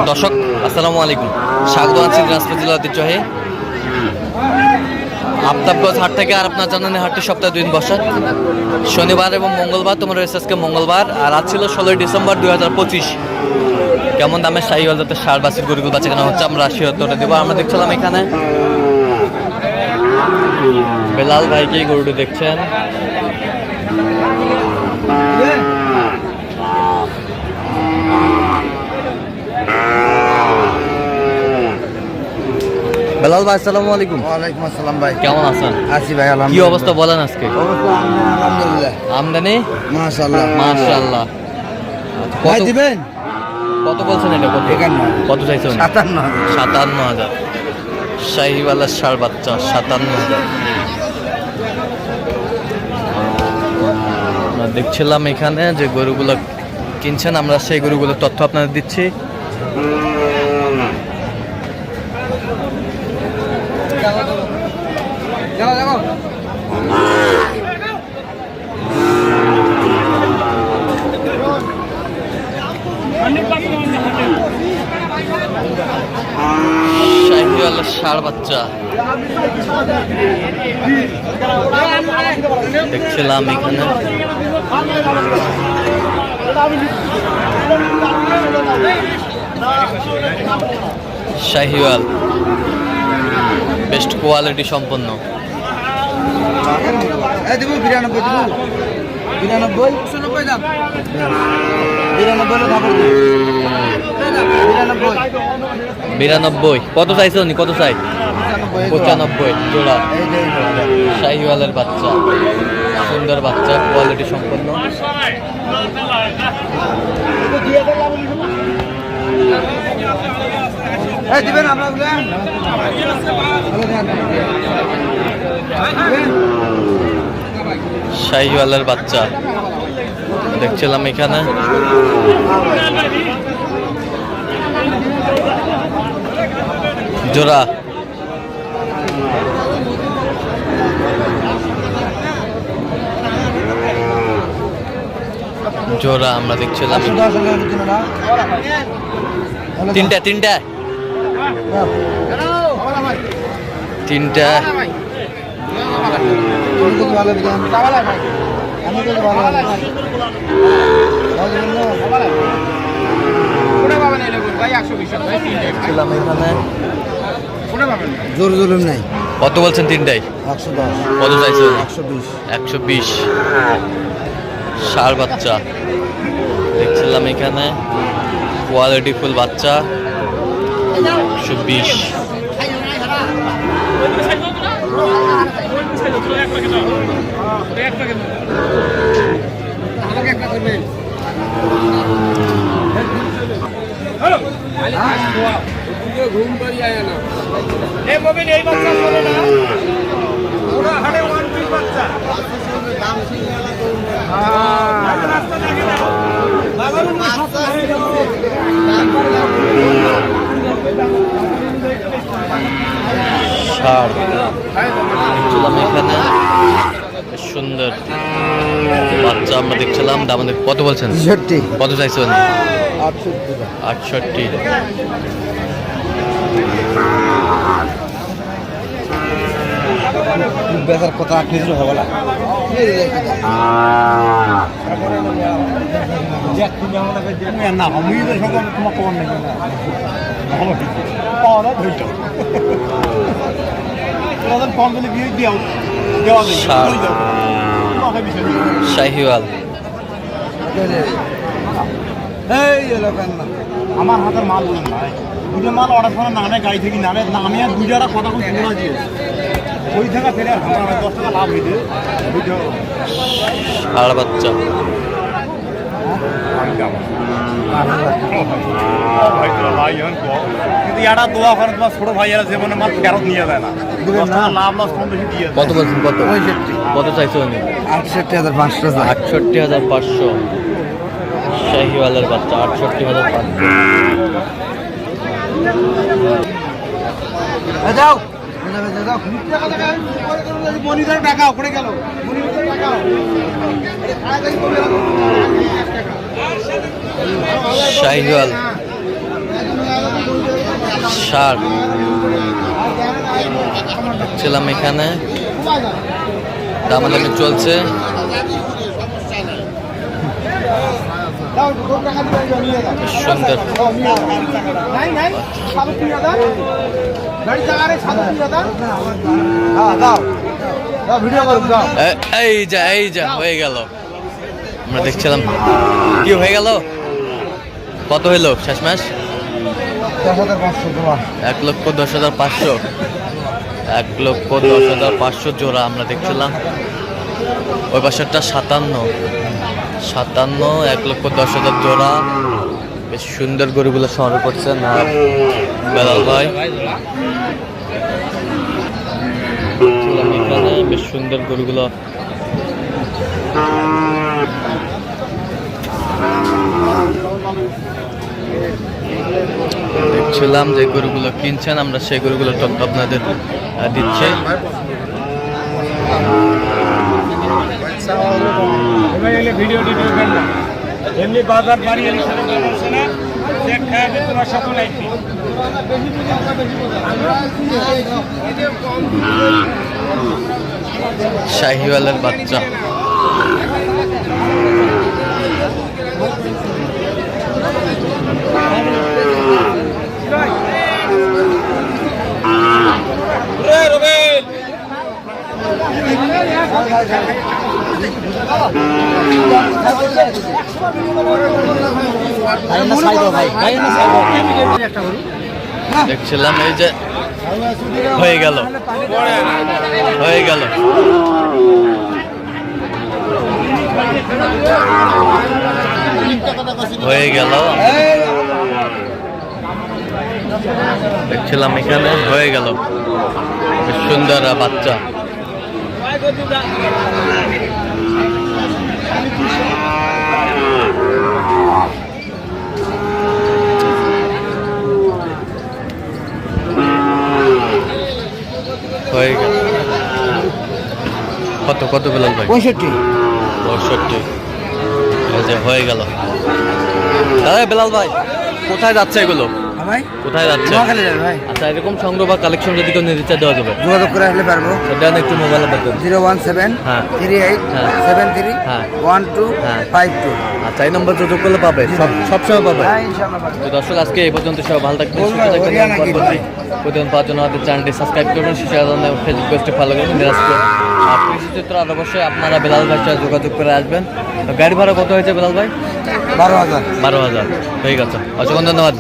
দর্শক আসসালামু আলাইকুম, স্বাগত আছি দিনাজপুর জেলা ঐতিহ্যবাহী আফতাবগঞ্জ হাট থেকে। আর আপনার জানেন হাটটি সপ্তাহে 2 দিন বসে, শনিবার এবং মঙ্গলবার। তোমরা আজকে মঙ্গলবার, আর আজ ছিল 16 ডিসেম্বর 2025। কেমন দামের শাহিওয়াল জাতের ষাঁড় বাছুর গরুগুলো বাচ্চা কেনা হচ্ছে আমরা শিরোত্তরে দেবো। আমরা দেখছিলাম এখানে বেলাল ভাইকে গরুটি দেখছেন। বেলাল ভাই আসসালামু আলাইকুম। ওয়ালাইকুম আসসালাম ভাই, কেমন আছেন? আছি ভাই কি আলহামদুলিল্লাহ। অবস্থা বলেন আজকে? আলহামদুলিল্লাহ, আমদানি মাশাআল্লাহ মাশাআল্লাহ। ভাই দিবেন কত বলছেন এটা? কত 51 কত চাইছেন? 57 57,000। শাহিওয়ালের ষাঁড় বাচ্চা 57,000। আমরা দেখছিলাম এখানে যে গরুগুলো কিনছেন, আমরা সেই গরুগুলোর তথ্য আপনাদের দিচ্ছি। শাহিওয়ালের ষাঁড় বাচ্চা দেখছিলাম এখানে। শাহিওয়াল বেস্ট কোয়ালিটি সম্পন্ন। দিব 92 দিব 92 দাম 92। কত চাইছে উনি? কত চাই? 95 জোড়া। শাহিওয়ালের বাচ্চা, সুন্দর বাচ্চা, কোয়ালিটি সম্পন্ন। দিবেন আপনার শাহিওয়ালের বাচ্চা দেখছিলাম এখানে। জোড়া জোড়া আমরা দেখছিলাম তিনটা তিনটা তিনটা। জোর জুলুম নাই। কত বলছেন? তিনটাই 110 কত চাইছেন? 120 120। ষাঁড় বাচ্চা দেখছিলাম এখানে, কোয়ালিটি ফুল বাচ্চা 120। ষাঁড় দেখছিলাম এখানে, সুন্দর বাচ্চা আমরা দেখছিলাম। দাম কত বলছেন? 66 কত চাইছেন? 68 68। বেচার কথা কিছু হবে না। না আমি তো সকাল তোমার খবর নেই ভালো পাওয়া না ধৈর্য শাহিওয়াল আমার হাতের মাল বলেন ভাই, দুটো মাল অর্ডার করার নামে গাড়ি থেকে নামে নামে আর দুইটা কথা খুব শোনা দিয়ে ওই টাকা ফেলে আর আমার 10 টাকা লাভ হইতে ষাঁড় বাচ্চা কিন্তু এটা দোয়া করে তোমার ছোট ভাইয়েরা জীবনে মাল ফেরত নিয়ে যায় না, লাভ লস কম বেশি দিয়ে। কত বলছেন? কত কত চাইছো উনি? 68,500। 68,500। শাহিওয়ালের বাচ্চা 68,500। যাও শাহিওয়াল ষাঁড় ছিলাম এখানে, দামাদামি চলছে। সুন্দর এই যা হয়ে গেল। আমরা দেখছিলাম কি হয়ে গেল, কত হইলো শেষ মাস? 1,10,500 1,10,500 জোড়া আমরা দেখছিলাম। ওই পাশেরটা 57 1,10,000 জোড়া। বেশ সুন্দর গরুগুলো সংগ্রহ করছেন আর বেলাল ভাই এখানে বেশ সুন্দর গরুগুলো। দেখছিলাম যে গরুগুলো কিনছেন, আমরা সেই গরুগুলো তথ্য আপনাদের দিচ্ছি। এমনি বাজার বাড়ি এলি না দেখ খাবে তোমার সকল আইবি শাহিওয়ালের বাচ্চা দেখছিলাম, এই যে হয়ে গেল দেখছিলাম এখানে হয়ে গেল সুন্দর বাচ্চা। হয়ে গেল কত বেলাল ভাই? 65 হয়ে গেল। দাদা বেলাল ভাই কোথায় যাচ্ছে এগুলো? কোথায় যাচ্ছে? আচ্ছা, এরকম সংগ্রহ বা কালেকশন যদি কেউ নিতে চায় দেওয়া যাবে? যোগাযোগ করে আসলে পারবো। সেটা একটু মোবাইল নাম্বার দেন। 01738731252। আচ্ছা, এই নম্বর যোগাযোগ করলে পাবে, সবসময় পাবে। তো দর্শক, আজকে এই পর্যন্ত সবাই ভালো থাকবেন, সুস্থ থাকবেন। প্রতিদিন পাওয়ার জন্য আমাদের চ্যানেলটি সাবস্ক্রাইব করবেন, ফেসবুক পেজটি ফলো করবেন। দিনাজপুর কৃষিচিত্র আর অবশ্যই আপনারা বেলাল ভাইয়ের সাথে যোগাযোগ করে আসবেন। গাড়ি ভাড়া কত হয়েছে বেলাল ভাই? 12,000। 12,000 হয়ে গেছে। অসংখ্য ধন্যবাদ।